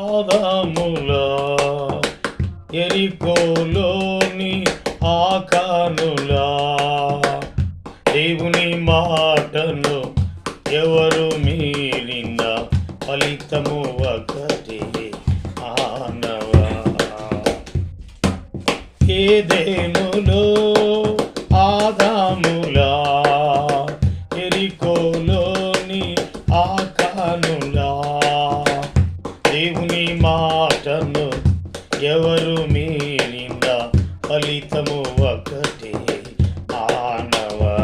ఆదాములా ఎరికోలోని ఆకానులా దేవుని మాటను ఎవరు మీరిన ఫలితము ఒకటి మానవా. ఏదెనులో ఆదాములా ఎరికోలోని ఆకానులా దేవుని మాటను ఎవరు మీరిన ఫలితము ఒకటి మానవా.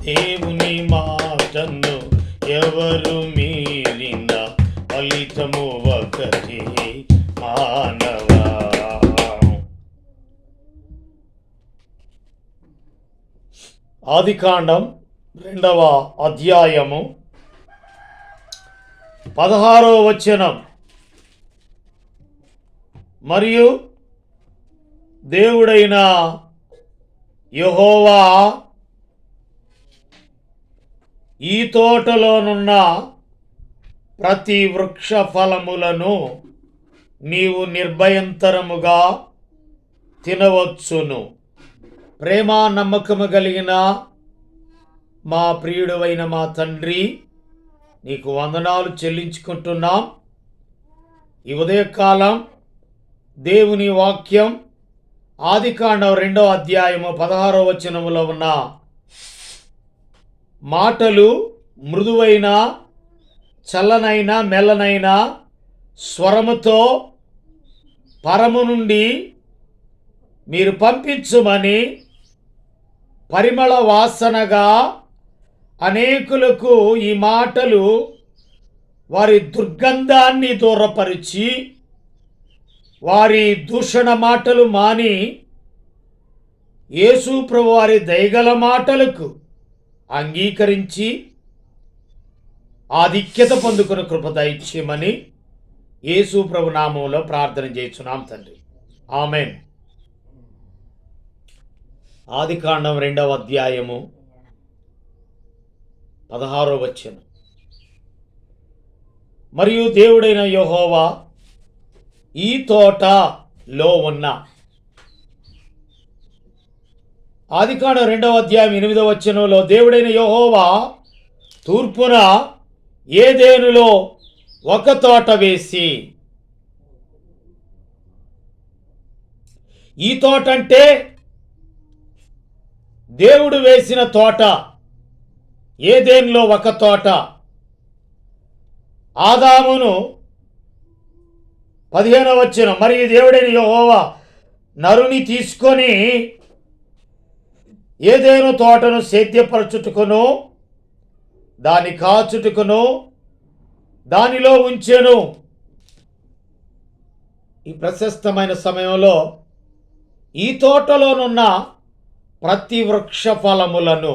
దేవుని మాటను ఎవరు మీరిన ఫలితము ఒకటి మానవా. ఆదికాండం 2వ అధ్యాయము 16వ వచనం. మరియు దేవుడైన యెహోవా ఈ తోటలోనున్న ప్రతి వృక్ష ఫలములను నీవు నిర్భయంతరముగా తినవచ్చును. ప్రేమ నమ్మకము కలిగిన మా ప్రియుడవైన మా తండ్రి, నీకు వందనాలు చెల్లించుకుంటున్నాం. ఈ ఉదయకాలం దేవుని వాక్యం ఆదికాండం 2వ అధ్యాయము 16వ వచనములో ఉన్న మాటలు మృదువైన చల్లనైన మెల్లనైన స్వరముతో పరము నుండి మీరు పంపించుమని పరిమళ వాసనగా అనేకులకు ఈ మాటలు వారి దుర్గంధాన్ని దూరపరిచి వారి దూషణ మాటలు మాని యేసు ప్రభు వారి దయగల మాటలకు అంగీకరించి ఆధిక్యత పొందుకున్న కృప దయచేయమని యేసు ప్రభు నామములో ప్రార్థన చేస్తున్నాం తండ్రి. ఆమెన్. ఆదికాండం 2వ అధ్యాయము 16వ వచనం. మరియు దేవుడైన యెహోవా ఈ తోటలో ఉన్న ఆదికాండం 2వ అధ్యాయం 8వ వచనంలో దేవుడైన యెహోవా తూర్పున ఏదెనులో ఒక తోట వేసి, ఈ తోట అంటే దేవుడు వేసిన తోట, ఏదెనులో ఒక తోట. ఆదామును 15వ వచనం. మరియు దేవుడైన యెహోవా నరుని తీసుకొని ఏదెను తోటను సేద్యపరచుటకును దాని కాచుటకును దానిలో ఉంచెను. ఈ ప్రశస్తమైన సమయంలో ఈ తోటలోనున్న ప్రతి వృక్ష ఫలములను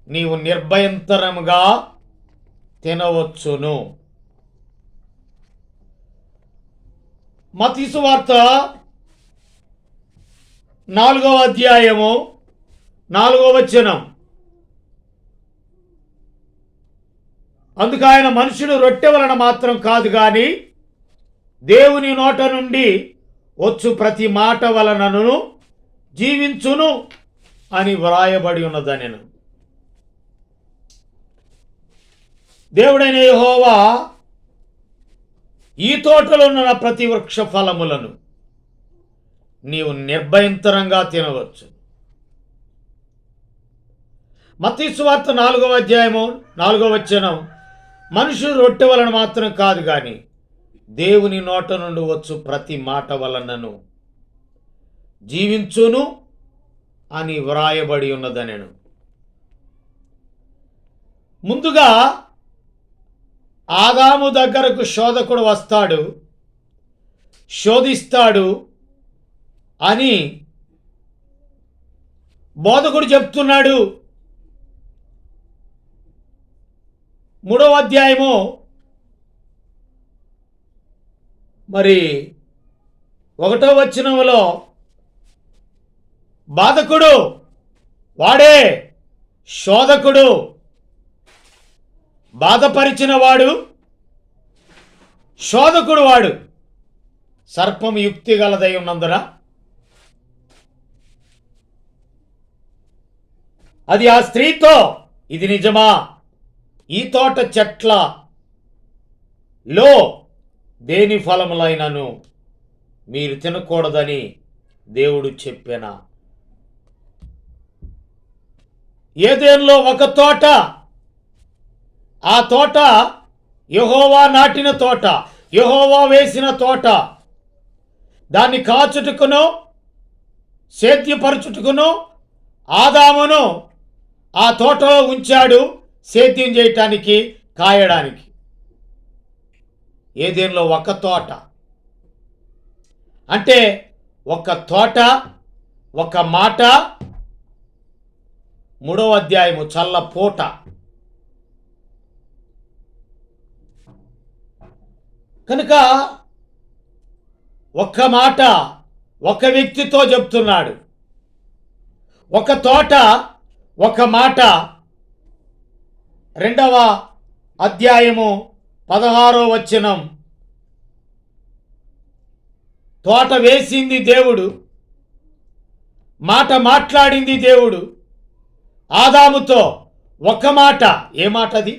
నీవు నిర్భయంతరముగా తినవచ్చును. మత్తయి సువార్త 4వ అధ్యాయము 4వ వచనం. అందుకు ఆయన మనుషుడు రొట్టె వలన మాత్రం కాదు గాని దేవుని నోట నుండి వచ్చు ప్రతి మాట వలనను జీవించును అని వ్రాయబడి ఉన్నదనెను. దేవుడైన యెహోవా ఈ తోటలో ఉన్న ప్రతి వృక్ష ఫలములను నీవు నిర్భయంతరంగా తినవచ్చు. మత్తయి సువార్త 4వ అధ్యాయము 4వ వచనం. మనుషుడు రొట్టె వలన మాత్రం కాదు కానీ దేవుని నోట నుండి వచ్చు ప్రతి మాట వలనను జీవించును అని వ్రాయబడి ఉన్నదనెను. ముందుగా ఆదాము దగ్గరకు శోధకుడు వస్తాడు, శోధిస్తాడు అని బోధకుడు చెప్తున్నాడు. 3వ అధ్యాయము మరి 1వ వచనములో బాధకుడు వాడే, శోధకుడు బాధపరిచిన వాడు, శోధకుడు వాడు. సర్పం యుక్తి గలదై ఉన్నందున అది ఆ స్త్రీతో, ఇది నిజమా, ఈ తోట చెట్లలో దేని ఫలములైనను మీరు తినకూడదని దేవుడు చెప్పెనా? ఏదెన్లో ఒక తోట, ఆ తోట యెహోవా నాటిన తోట, యెహోవా వేసిన తోట. దాన్ని కాచుటకును సేద్యపరచుటకును ఆదామును ఆ తోటలో ఉంచాడు, సేద్యం చేయటానికి, కాయడానికి. ఏదెన్లో ఒక తోట అంటే ఒక తోట, ఒక మాట. 3వ అధ్యాయము చల్లపూట. కనుక ఒక్క మాట ఒక వ్యక్తితో చెప్తున్నాడు. ఒక తోట, ఒక మాట. 2వ అధ్యాయము 16వ వచనం. తోట వేసింది దేవుడు, మాట మాట్లాడింది దేవుడు ఆదాముతో. ఒక మాట. ఏ మాట అది?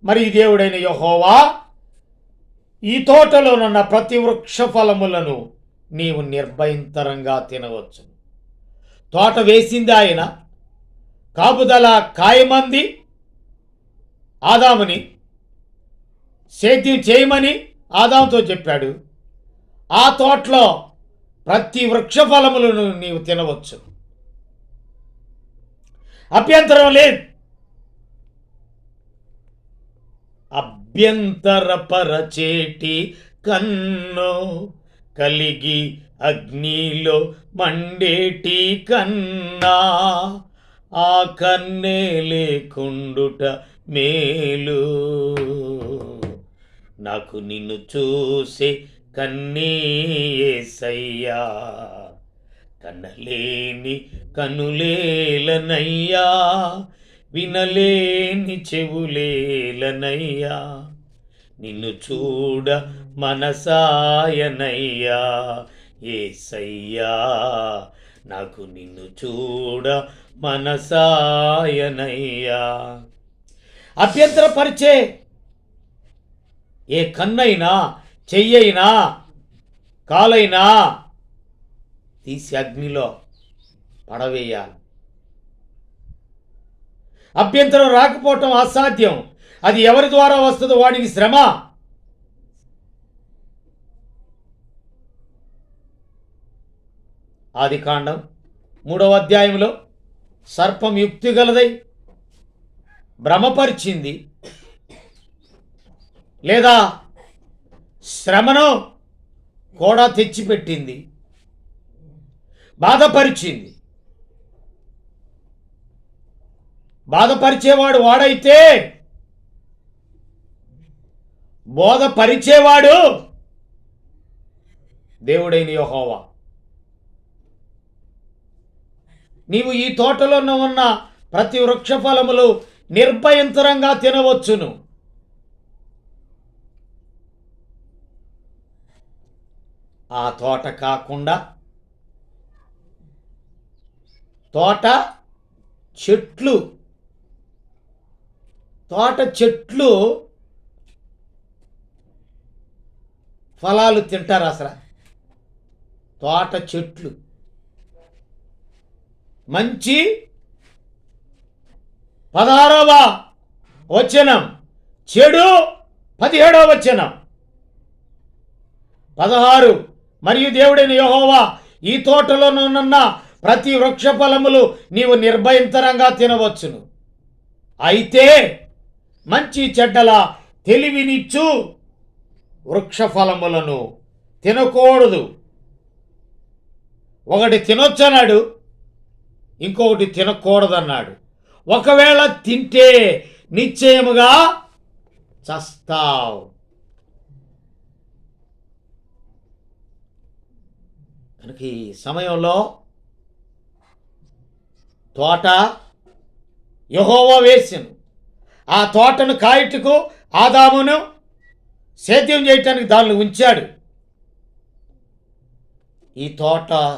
మరి దేవుడైన యెహోవా, ఈ తోటలోనున్న ప్రతి వృక్ష ఫలములను నీవు నిర్భయంతరంగా తినవచ్చు. తోట వేసింది ఆయన, కాపుదల కాయమంది ఆదాముని, సేద్యం చేయమని ఆదాముతో చెప్పాడు. ఆ తోటలో ప్రతి వృక్ష ఫలములను నీవు తినవచ్చు, అభ్యంతరం లేదు. అభ్యంతరపరచేటి కన్ను కలిగి అగ్నిలో మండేటి కన్నా ఆ కన్నే లేకుండుట మేలు. నాకు నిన్ను చూసే కన్నే యేసయ్యా, కన్నలేని కనులేలనయ్యా, వినలేని చెవులేలనయ్యా, నిన్ను చూడ మనసాయనయ్యా యేసయ్యా, నాకు నిన్ను చూడ మనసాయనయ్యా. అభ్యంతరపరిచే ఏ కన్నైనా, చెయ్యైనా, కాలైనా తీసి అగ్నిలో పడవేయాలి. అభ్యంతరం రాకపోవటం అసాధ్యం. అది ఎవరి ద్వారా వస్తుందో వాడికి శ్రమ. ఆదికాండం 3వ అధ్యాయంలో సర్పం యుక్తి గలదై భ్రమపరిచింది, లేదా శ్రమను కూడా తెచ్చిపెట్టింది, బాధపరిచింది. బాధపరిచేవాడు వాడైతే బోధపరిచేవాడు దేవుడైన యెహోవా. నీవు ఈ తోటలో ఉన్న ప్రతి వృక్ష ఫలములు నిర్భయంతరంగా తినవచ్చును. ఆ తోట కాకుండా తోట చెట్లు ఫలాలు తింటారు అసలు. తోట చెట్లు మంచి 16వ వచనం, చెడు 17వ వచనం. 16 మరియు దేవుడైన యెహోవా, ఈ తోటలోనున్న ప్రతి వృక్ష ఫలములు నీవు నిర్భయంతరంగా తినవచ్చును, అయితే మంచి చెడ్డల తెలివినిచ్చు వృక్ష ఫలములను తినకూడదు. ఒకటి తినొచ్చన్నాడు, ఇంకొకటి తినకూడదన్నాడు. ఒకవేళ తింటే నిశ్చయముగా చస్తావు. కనుక ఈ సమయంలో తోట యెహోవా వేసెను. ఆ తోటను కాయుటకు ఆదామును సేద్యం చేయటానికి దానిని ఉంచాడు. ఈ తోటలోనున్న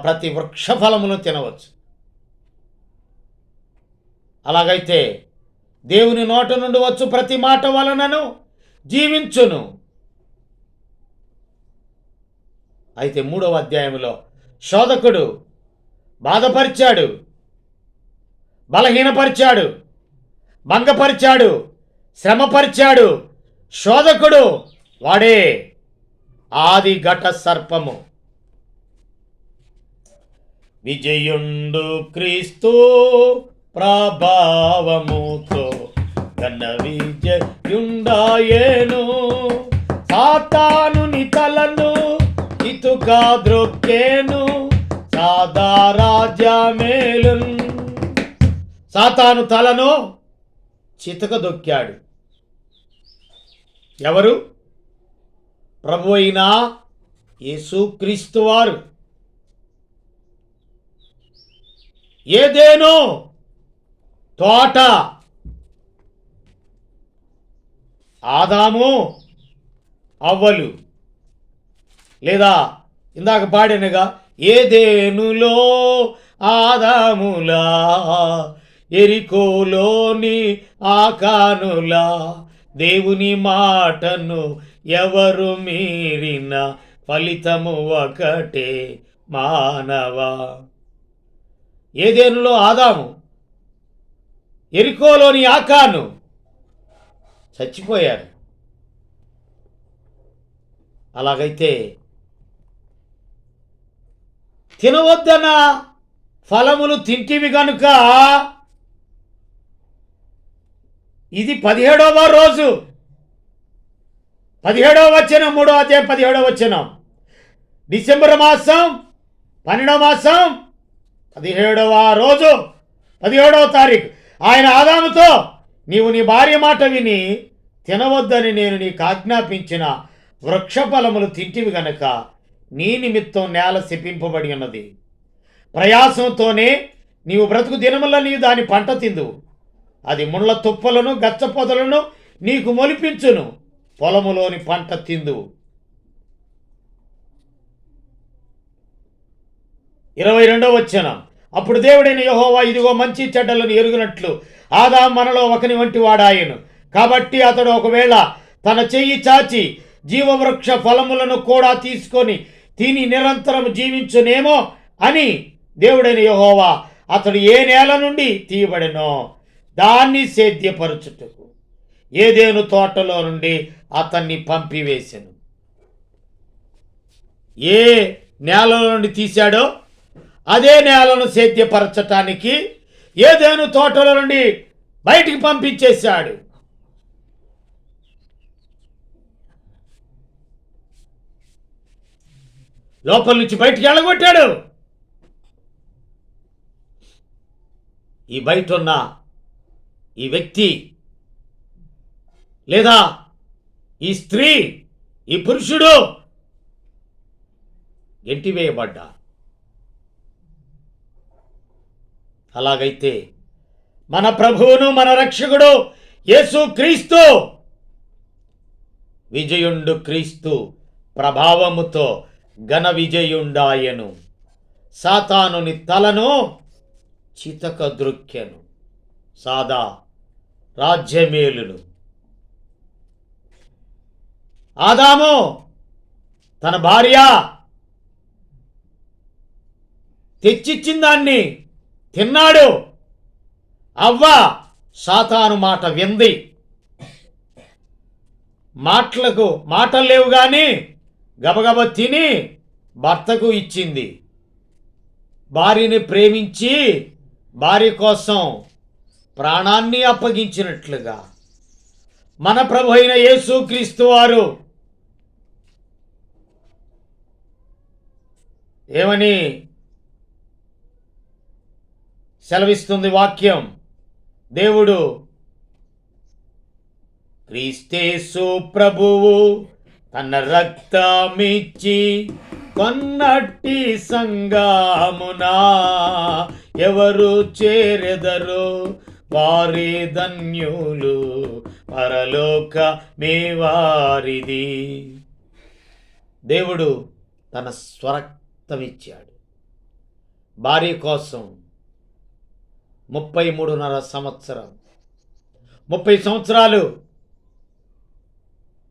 ప్రతి వృక్ష ఫలమును తినవచ్చు. అలాగైతే దేవుని నోట నుండి వచ్చు ప్రతి మాట వలనను జీవించును. అయితే 3వ అధ్యాయంలో శోధకుడు బాధపరిచాడు, బలహీనపరిచాడు, భంగపరిచాడు, శ్రమపరిచాడు. శోధకుడు వాడే ఆది ఘట సర్పము. విజయుండు క్రీస్తు ప్రభావముతో ఘన విజయుండాయేను. సాతానుని తలను ఇతుగా ద్రొక్కేను, సాదా రాజ్యమేలున్. సాతాను తలను చితక దొక్కాడు. ఎవరు? ప్రభు అయిన యేసుక్రీస్తు వారు. ఏదేనో తోట ఆదాము అవ్వలు, లేదా ఇందాక పాడినగా ఏదేనులో ఆదాములా, ఎరికోలోని ఆకానులా, దేవుని మాటను ఎవరు మీరిన ఫలితము ఒకటే మానవా. ఏదేనులో ఆదాము, ఎరికోలోని ఆకాను చచ్చిపోయారు. అలాగైతే తినవద్దన్న ఫలములు తింటివి కనుక ఇది 17వ రోజు, 17వ వచనం, 3వ అధ్యాయం 17వ వచనం. డిసెంబర్ మాసం 12వ మాసం 17వ రోజు 17వ తారీఖు ఆయన ఆదాముతో, నీవు నీ భార్య మాట విని తినవద్దని నేను నీకు ఆజ్ఞాపించిన వృక్ష ఫలములు తింటివి గనక నీ నిమిత్తం నేల శపింపబడి ఉన్నది. ప్రయాసంతోనే నీవు బ్రతుకు దినముల నీవు దాని పంట తిందువు. అది ముళ్ళ తుప్పలను గచ్చపొదలను నీకు మొలిపించును, పొలములోని పంట తిందువు. 22వ వచనం. అప్పుడు దేవుడైన యెహోవా, ఇదిగో మంచి చెడ్డలను ఎరుగునట్లు ఆదాము మనలో ఒకని వంటి వాడాయను. కాబట్టి అతడు ఒకవేళ తన చెయ్యి చాచి జీవవృక్ష ఫలములను కూడా తీసుకొని తిని నిరంతరం జీవించునేమో అని దేవుడైన యెహోవా అతడు ఏ నేల నుండి తీయబడినో దాన్ని సేద్యపరచుటకు ఏదేను తోటలో నుండి అతన్ని పంపివేసెను. ఏ నేలలో నుండి తీశాడో అదే నేలను సేద్యపరచటానికి ఏదేను తోటల నుండి బయటికి పంపించేశాడు. లోపల నుంచి బయటికి వెళ్ళగొట్టాడు. ఈ బయట ఉన్న ఈ వ్యక్తి లేదా ఈ స్త్రీ, ఈ పురుషుడు గెంటివేయబడ్డా. అలాగైతే మన ప్రభువును మన రక్షకుడు యేసు క్రీస్తు, విజయుండు క్రీస్తు ప్రభావముతో ఘన విజయుండాయను. సాతానుని తలను చితక ద్రొక్కెను, సాదా రాజ్యమేలును. ఆదాము తన భార్య తెచ్చిచ్చిన దాన్ని తిన్నాడు. అవ్వ సాతాను మాట వింది. మాటలు లేవు కానీ గబగబ తిని భర్తకు ఇచ్చింది. భార్యని ప్రేమించి భార్య కోసం ప్రాణాన్ని అప్పగించినట్లుగా మన ప్రభు అయిన యేసుక్రీస్తు వారు ఏమని సెలవిస్తుంది వాక్యం? దేవుడు, క్రీస్తేసు ప్రభువు తన రక్తమిచ్చి కొన్నట్టి సంగమునా ఎవరు చేరెదరు వారే ధన్యులు, పరలోక మే వారిది. దేవుడు తన స్వరక్తమిచ్చాడు భార్య కోసం. 33.5 సంవత్సరం, 30 సంవత్సరాలు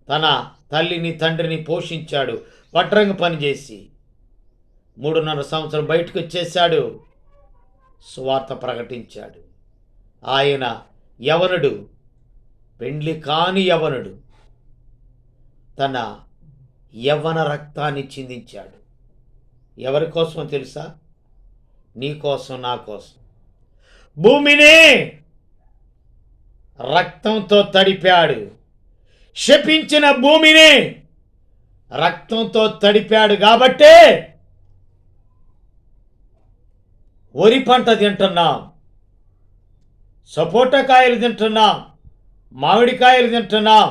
తన తల్లిని తండ్రిని పోషించాడు, వడ్రంగి పనిచేసి. 3.5 సంవత్సరం బయటకు వచ్చేశాడు, సువార్త ప్రకటించాడు. ఆయన యవనుడు, పెండ్లి కాని యవనుడు, తన యవ్వన రక్తాన్ని చిందించాడు. ఎవరి కోసమో తెలుసా? నీ కోసం, నా కోసం. భూమిని రక్తంతో తడిపాడు. శపించిన భూమిని రక్తంతో తడిపాడు కాబట్టే వరి పంట తింటున్నాం, సపోటా కాయలు తింటున్నాం, మామిడికాయలు తింటున్నాం,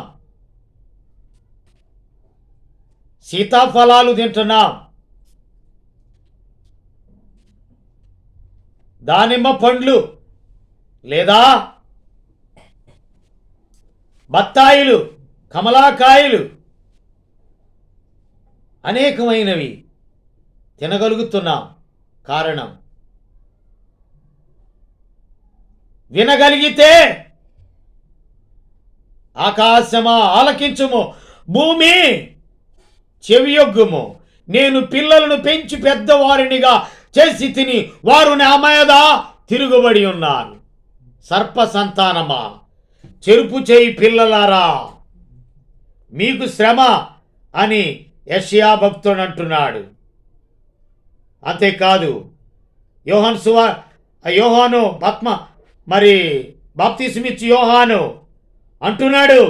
సీతాఫలాలు తింటున్నాం, దానిమ్మ పండ్లు లేదా బత్తాయిలు, కమలాకాయలు, అనేకమైనవి తినగలుగుతున్నాం. కారణం, వినగలిగితే ఆకాశమా ఆలకించుము, భూమి చెవియొగ్గుము. నేను పిల్లలను పెంచి పెద్దవారినిగా చేసి తిని వారు నా మీద తిరుగుబడి ఉన్నారు. సర్ప సంతానమా, చెరుపు చేయి పిల్లలారా, మీకు శ్రమ అని యెషయా భక్తుడు అంటున్నాడు. అంతేకాదు, యోహాను బాప్తిస్మిచ్చి యోహాను అంటున్నాడు,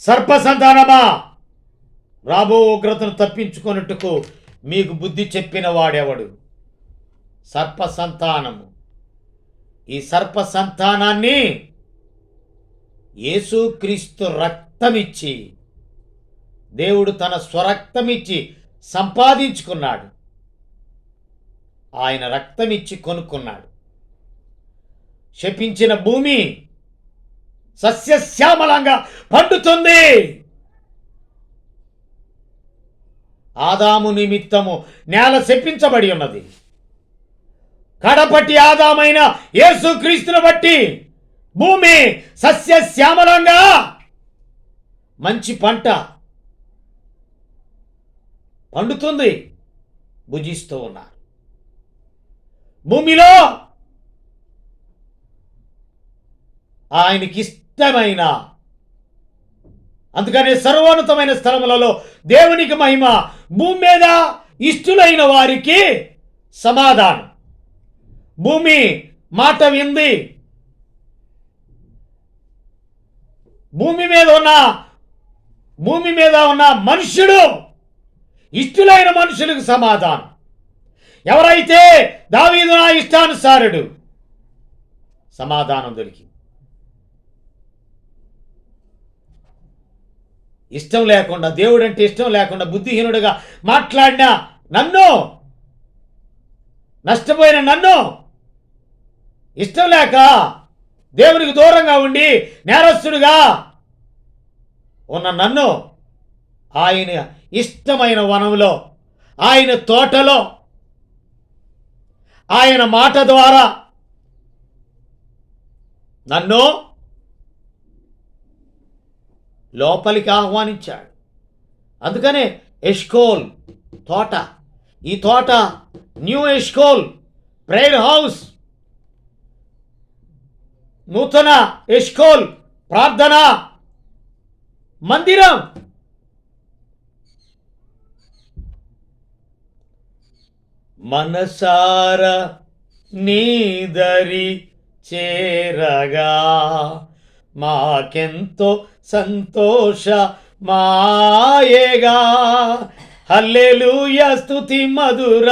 సర్ప సంతానమా, రాబో ఉగ్రతను తప్పించుకొనుటకు మీకు బుద్ధి చెప్పిన వాడెవడు? సర్ప సంతానము. ఈ సర్ప సంతానాన్ని యేసుక్రీస్తు రక్తమిచ్చి, దేవుడు తన స్వరక్తమిచ్చి సంపాదించుకున్నాడు. ఆయన రక్తమిచ్చి కొనుక్కున్నాడు. శపించిన భూమి సస్యశ్యామలంగా పండుతుంది. ఆదాము నిమిత్తము నేల శపించబడి ఉన్నది. కడపటి ఆదామైన యేసుక్రీస్తును బట్టి భూమి సస్యశ్యామలంగా మంచి పంట పండుతుంది. భుజిస్తూ ఉన్నారు. భూమిలో ఆయనకిష్టమైన, అందుకనే సర్వోన్నతమైన స్థలములలో దేవునికి మహిమ, భూమి మీద ఇష్టులైన వారికి సమాధానం. భూమి మాట వింది. భూమి మీద ఉన్న మనుష్యుడు, ఇష్టులైన మనుషులకు సమాధానం. ఎవరైతే దావీదు నా ఇష్టానుసారుడు, సమాధానం దొరికింది. ఇష్టం లేకుండా, దేవుడంటే ఇష్టం లేకుండా బుద్ధిహీనుడిగా మాట్లాడిన నన్ను, నష్టపోయిన నన్ను, ఇష్టం లేక దేవునికి దూరంగా ఉండి నేరస్తుడిగా ఉన్న నన్ను ఆయన ఇష్టమైన వనంలో, ఆయన తోటలో, ఆయన మాట ద్వారా నన్ను లోపలికి ఆహ్వానించాడు. అందుకనే ఎష్కోల్ తోట, ఈ తోట న్యూ ఎష్కోల్ ప్రేయర్ హౌస్, నూతన ఎష్కోల్ ప్రార్థన మందిరం. మనసార నీదరి చేరగా మాకెంతో సంతోష మాయేగా. హల్లెలూయా స్తుతి మధుర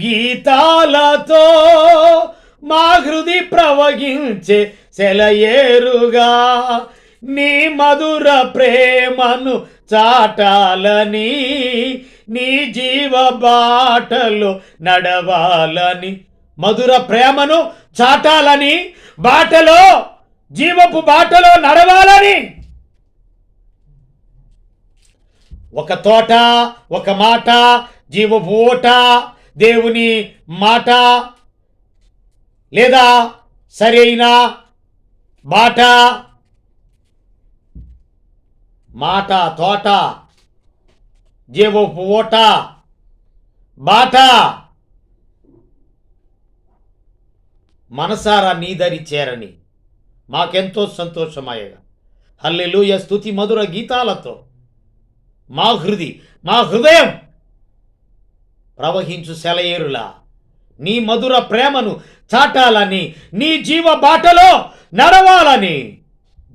గీతాలతో మా హృది ప్రవగించే సెలయేరుగా. నీ మధుర ప్రేమను చాటాలని, నీ జీవ బాటలో నడవాలని మధుర ప్రేమను చాటాలని, బాటలో జీవపు బాటలో నడవాలని ఒక తోట, ఒక మాట, జీవపు ఓట, దేవుని మాట లేదా సరైన బాట, మాట, తోట, జీవపు ఓట, బాట మనసారా నీ దరి చేరని మాకెంతో సంతోషమయ్యగా హల్లెలూయా స్తుతి మధుర గీతాలతో మా హృదయం ప్రవహించు సెలయేరులా నీ మధుర ప్రేమను చాటాలని, నీ జీవ బాటలో నడవాలని,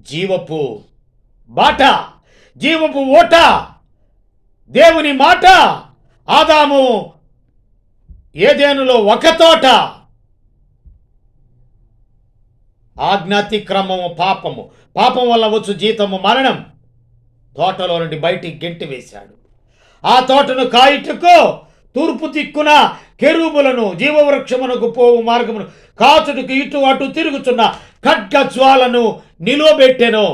జీవపు బాట, జీవపు ఓట, దేవుని మాట. ఆదాము ఏదెనులో ఒక తోట, ఆజ్ఞాతిక్రమము పాపము, పాపం వల్ల వచ్చు జీతము మరణం. తోటలో నుండి బయటికి గెంటి వేశాడు. ఆ తోటను కాయుటకు తూర్పు దిక్కున కెరూబులను, జీవవృక్షమునకు పోవు మార్గమును కాచుటకు ఇటు అటు తిరుగుతున్న ఖడ్గ జ్వాలను నిలువబెట్టెను.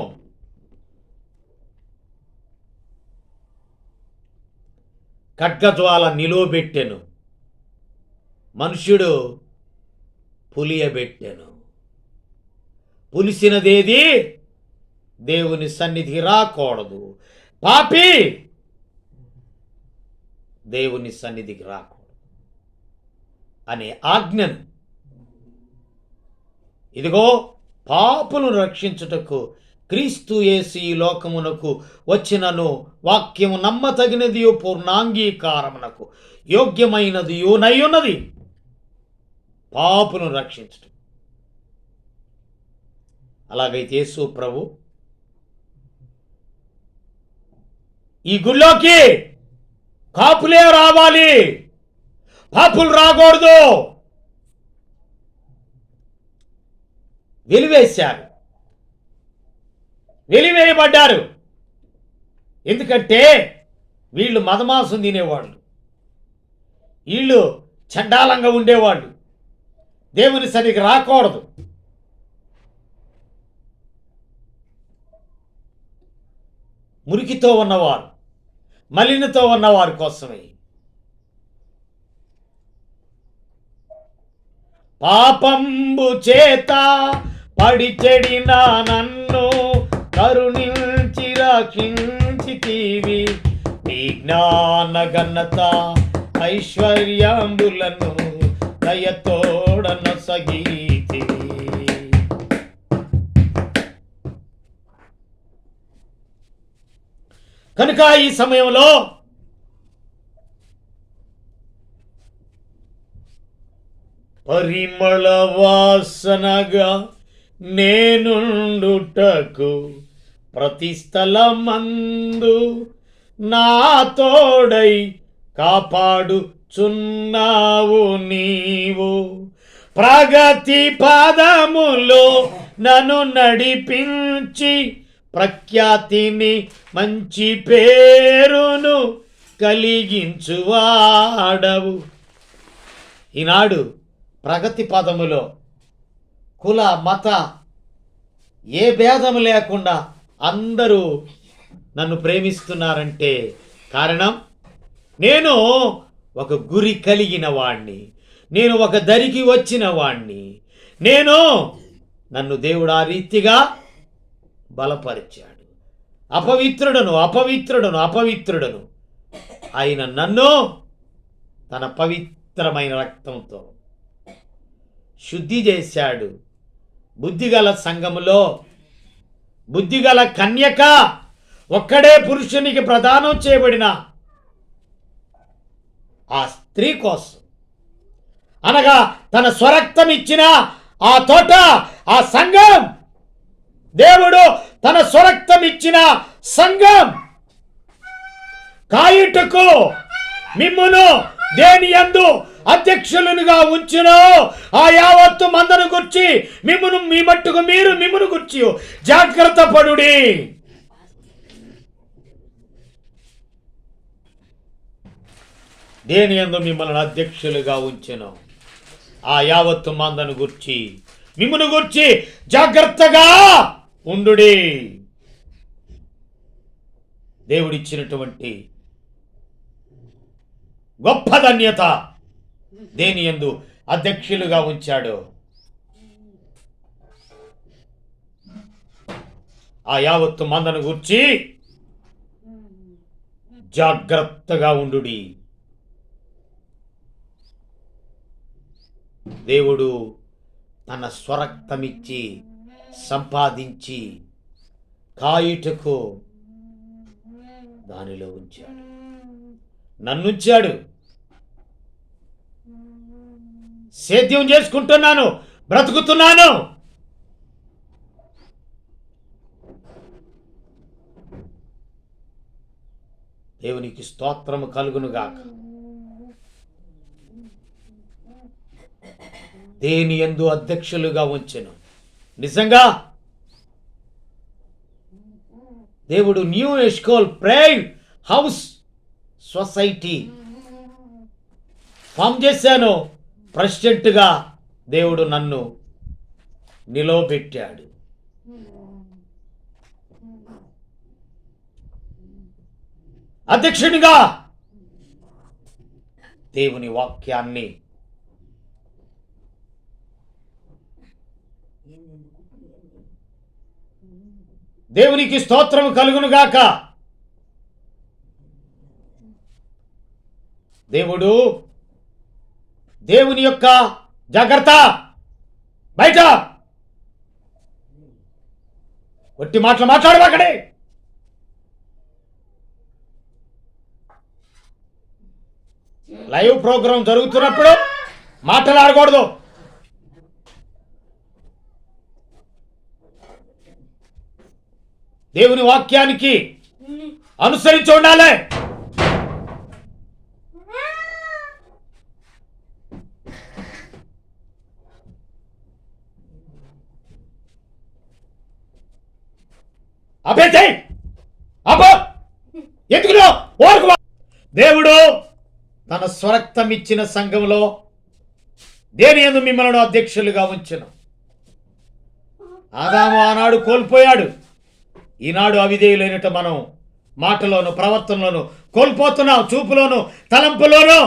ఖడ్గజ్వాల నిలువబెట్టెను. మనుష్యుడు పులియబెట్టెను. పులిసినదేది దేవుని సన్నిధికి రాకూడదు. పాపి దేవుని సన్నిధికి రాకూడదు అనే ఆజ్ఞను, ఇదిగో పాపులను రక్షించుటకు క్రీస్తు యేసు ఈ లోకమునకు వచ్చినను, వాక్యము నమ్మతగినదియు పూర్ణాంగీకారమునకు యోగ్యమైనదియు నయ్యున్నది. పాపులను రక్షించుట. అలాగైతే యేసు ప్రభు ఈ గుళ్ళోకి కాపులే రావాలి, పాపులు రాకూడదు. వెలివేయబడ్డారు. ఎందుకంటే వీళ్ళు మదమాంసం తినేవాళ్ళు, వీళ్ళు చండాలంగా ఉండేవాళ్ళు, దేవుని సన్నిధికి రాకూడదు. మురికితో ఉన్నవారు, మలినతో ఉన్నవారి కోసమే. పాపంబు చేత పడి చెడిన నన్ను కరుణించి రక్షించితివి, నీ జ్ఞాన ఘనత ఐశ్వర్యంబులను దయతోడనొసగితివి. కనుక ఈ సమయంలో పరిమళ వాసనగా నేనుండుటకు ప్రతి స్థలమందు నా తోడై కాపాడుచున్నావు నీవు. ప్రగతి పదములో నన్ను నడిపించి ప్రఖ్యాతిని మంచి పేరును కలిగించువాడవు. ఈనాడు ప్రగతి పదములో కుల మత ఏ భేదము లేకుండా అందరూ నన్ను ప్రేమిస్తున్నారంటే కారణం నేను ఒక గురి కలిగిన వాణ్ణి, నేను ఒక దరికి వచ్చిన వాణ్ణి, నన్ను దేవుడు ఆ రీతిగా బలపరిచాడు. అపవిత్రుడను ఆయన నన్ను తన పవిత్రమైన రక్తంతో శుద్ధి చేశాడు. బుద్ధిగల సంఘములో బుద్ధిగల కన్యక ఒక్కడే పురుషునికి ప్రదానం చేయబడిన ఆ స్త్రీ కోసం, అనగా తన స్వరక్తం ఇచ్చిన ఆ తోట, ఆ సంఘం, దేవుడు తన స్వరక్తం ఇచ్చిన సంఘం కాయుటకు మిమ్మును దేని యందు అధ్యక్షులుగా ఉంచును, ఆ యావత్తు మందను గుర్చి మిమ్మును మీ మట్టుకు మీరు మిమ్మును గుర్చి జాగ్రత్త పడుడి. దేని యందు మిమ్మల్ని అధ్యక్షులుగా ఉంచెను, ఆ యావత్తు మందను గూర్చి మిమ్మును గూర్చి జాగ్రత్తగా ఉండుడి. దేవుడిచ్చినటువంటి గొప్ప ధన్యత దేని యందు అధ్యక్షులుగా ఉంచాడు. ఆ యావత్తు మందను గూర్చి జాగ్రత్తగా ఉండుడి. దేవుడు తన స్వరక్తమిచ్చి సంపాదించి కాయుటకు దానిలో ఉంచాడు. నన్నుంచాడు. సేద్యం చేసుకుంటున్నాను, బ్రతుకుతున్నాను. దేవునికి స్తోత్రము కలుగునుగాక. దేని యందు అధ్యక్షులుగా ఉంచెను. నిజంగా దేవుడు new Eshcol prayer house society form చేశాను. ప్రెసిడెంట్గా దేవుడు నన్ను నిలవబెట్టాడు. అధ్యక్షునిగా దేవుని వాక్యాన్ని దేవునికి స్తోత్రము కలుగునుగాక. దేవుని యొక్క జాగ్రత్త. బయట ఒట్టి మాటలు మాట్లాడబాకడే. లైవ్ ప్రోగ్రాం జరుగుతున్నప్పుడు మాట్లాడకూడదు. దేవుని వాక్యానికి అనుసరించి ఉండాలి. దేవుడు తన స్వరక్తం ఇచ్చిన సంఘంలో దేని యందు మిమ్మల్ని అధ్యక్షులుగా ఉంచెను. ఆదాము ఆనాడు కోల్పోయాడు. ఈనాడు అవిధేయులైనట్టు మనం మాటలోను ప్రవర్తనలోను కోల్పోతున్నాం. చూపులోను తలంపులోను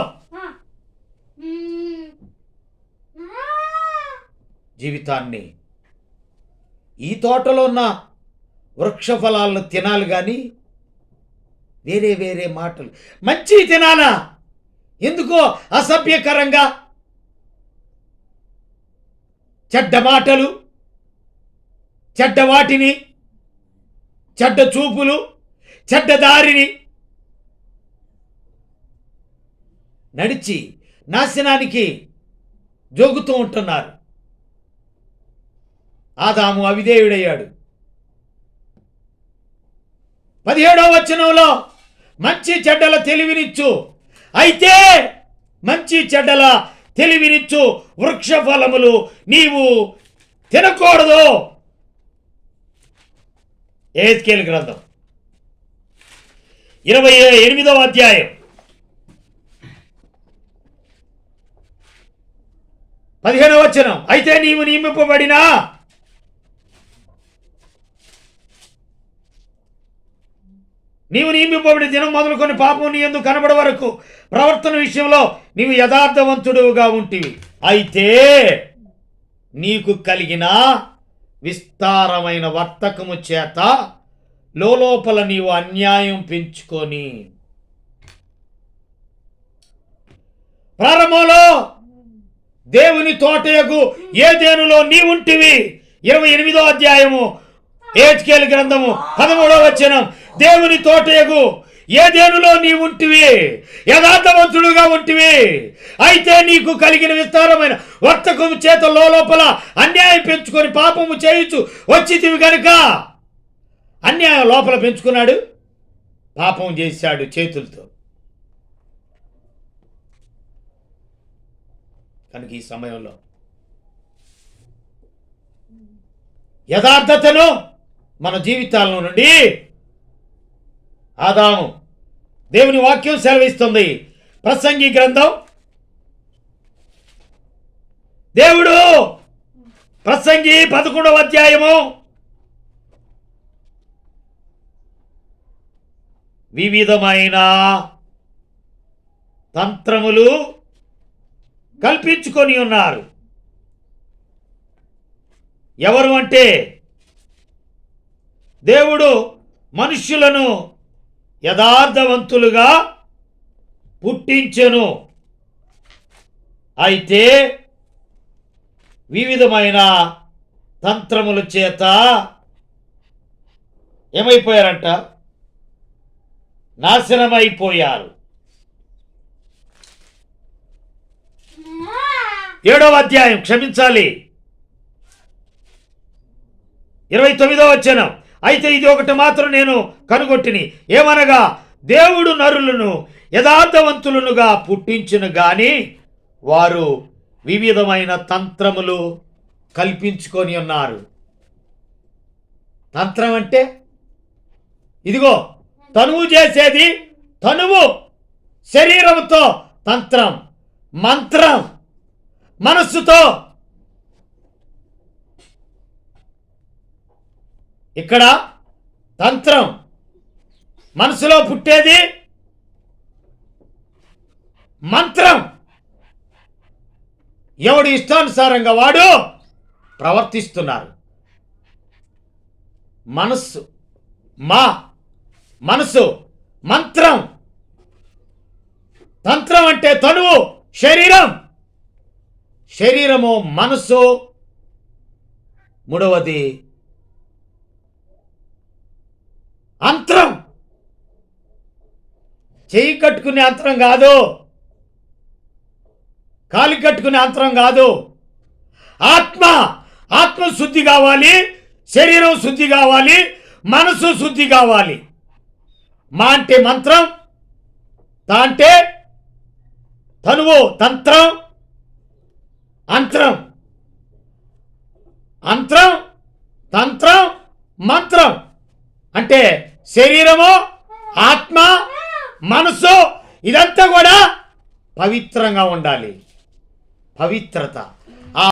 జీవితాన్ని ఈ తోటలో ఉన్న వృక్ష ఫలాలను తినాలి కానీ వేరే వేరే మాటలు మంచి తినాలా? ఎందుకో అసభ్యకరంగా చెడ్డ మాటలు, చెడ్డ వాటిని, చెడ్డ చూపులు, చెడ్డ దారిని నడిచి నాశనానికి జోగుతూ ఉంటున్నారు. ఆదాము అవిధేయుడయ్యాడు. 17వ వచనంలో మంచి చెడ్డల తెలివినిచ్చు, అయితే మంచి చెడ్డల తెలివినిచ్చు వృక్ష ఫలములు నీవు తినకూడదు. యెహెజ్కేలు గ్రంథం 28వ అధ్యాయం 15వ వచనం. అయితే నీవు నియమింపబడినా దినం మొదలుకొని పాపం నీ యందు కనబడ వరకు ప్రవర్తన విషయంలో నీవు యథార్థవంతుడుగా ఉంటివి. అయితే నీకు కలిగిన విస్తారమైన వర్తకము చేత లోపల నీవు అన్యాయం పెంచుకొని ప్రారంభంలో దేవుని తోటయగు ఏదెనులో నీవుంటివి. 28వ అధ్యాయము యెహెజ్కేలు గ్రంథము 13వ వచనం. దేవుని తోటయగు ఏదెనులో నీవుంటివి, యథార్థవంతుడుగా ఉంటివి. అయితే నీకు కలిగిన విస్తారమైన వర్తకము చేత లోపల అన్యాయం పెంచుకొని పాపము చేయుచు వచ్చితివి గనుక. అన్యాయం లోపల పెంచుకున్నాడు, పాపం చేశాడు చేతులతో. కనుక ఈ సమయంలో యథార్థతను మన జీవితాల నుండి ఆదాము దేవుని వాక్యం సెలవిస్తుంది. ప్రసంగి గ్రంథం దేవుడు ప్రసంగి 11వ అధ్యాయము వివిధమైన తంత్రములు కల్పించుకొని ఉన్నారు. ఎవరు అంటే దేవుడు మనుష్యులను యథార్థవంతులుగా పుట్టించెను. అయితే వివిధమైన తంత్రముల చేత ఏమైపోయారంట? నాశనమైపోయారు. 7వ అధ్యాయం, క్షమించాలి, 29వ వచనం. అయితే ఇది ఒకటి మాత్రం నేను కనుగొట్టిని, ఏమనగా దేవుడు నరులను యథార్థవంతులనుగా పుట్టించును గాని వారు వివిధమైన తంత్రములు కల్పించుకొని ఉన్నారు. తంత్రం అంటే ఇదిగో తనువు చేసేది, తనువు శరీరంతో తంత్రం, మంత్రం మనస్సుతో. ఇక్కడ తంత్రం మనసులో పుట్టేది, మంత్రం ఎవడు ఇష్టానుసారంగా వాడు ప్రవర్తిస్తున్నారు. మనస్సు మంత్రం, తంత్రం అంటే తనువు శరీరము మనస్సు. మూడవది అంతరం, చెయ్యి కట్టుకునే అంతరం కాదు, కాలి కట్టుకునే అంతరం కాదు. ఆత్మ శుద్ధి కావాలి, శరీరం శుద్ధి కావాలి, మనసు శుద్ధి కావాలి. మా అంటే మంత్రం, తా అంటే తనువు, తంత్రం, అంతరం, తంత్రం, మంత్రం అంటే శరీరము, ఆత్మ, మనసు ఇదంతా కూడా పవిత్రంగా ఉండాలి. పవిత్రత.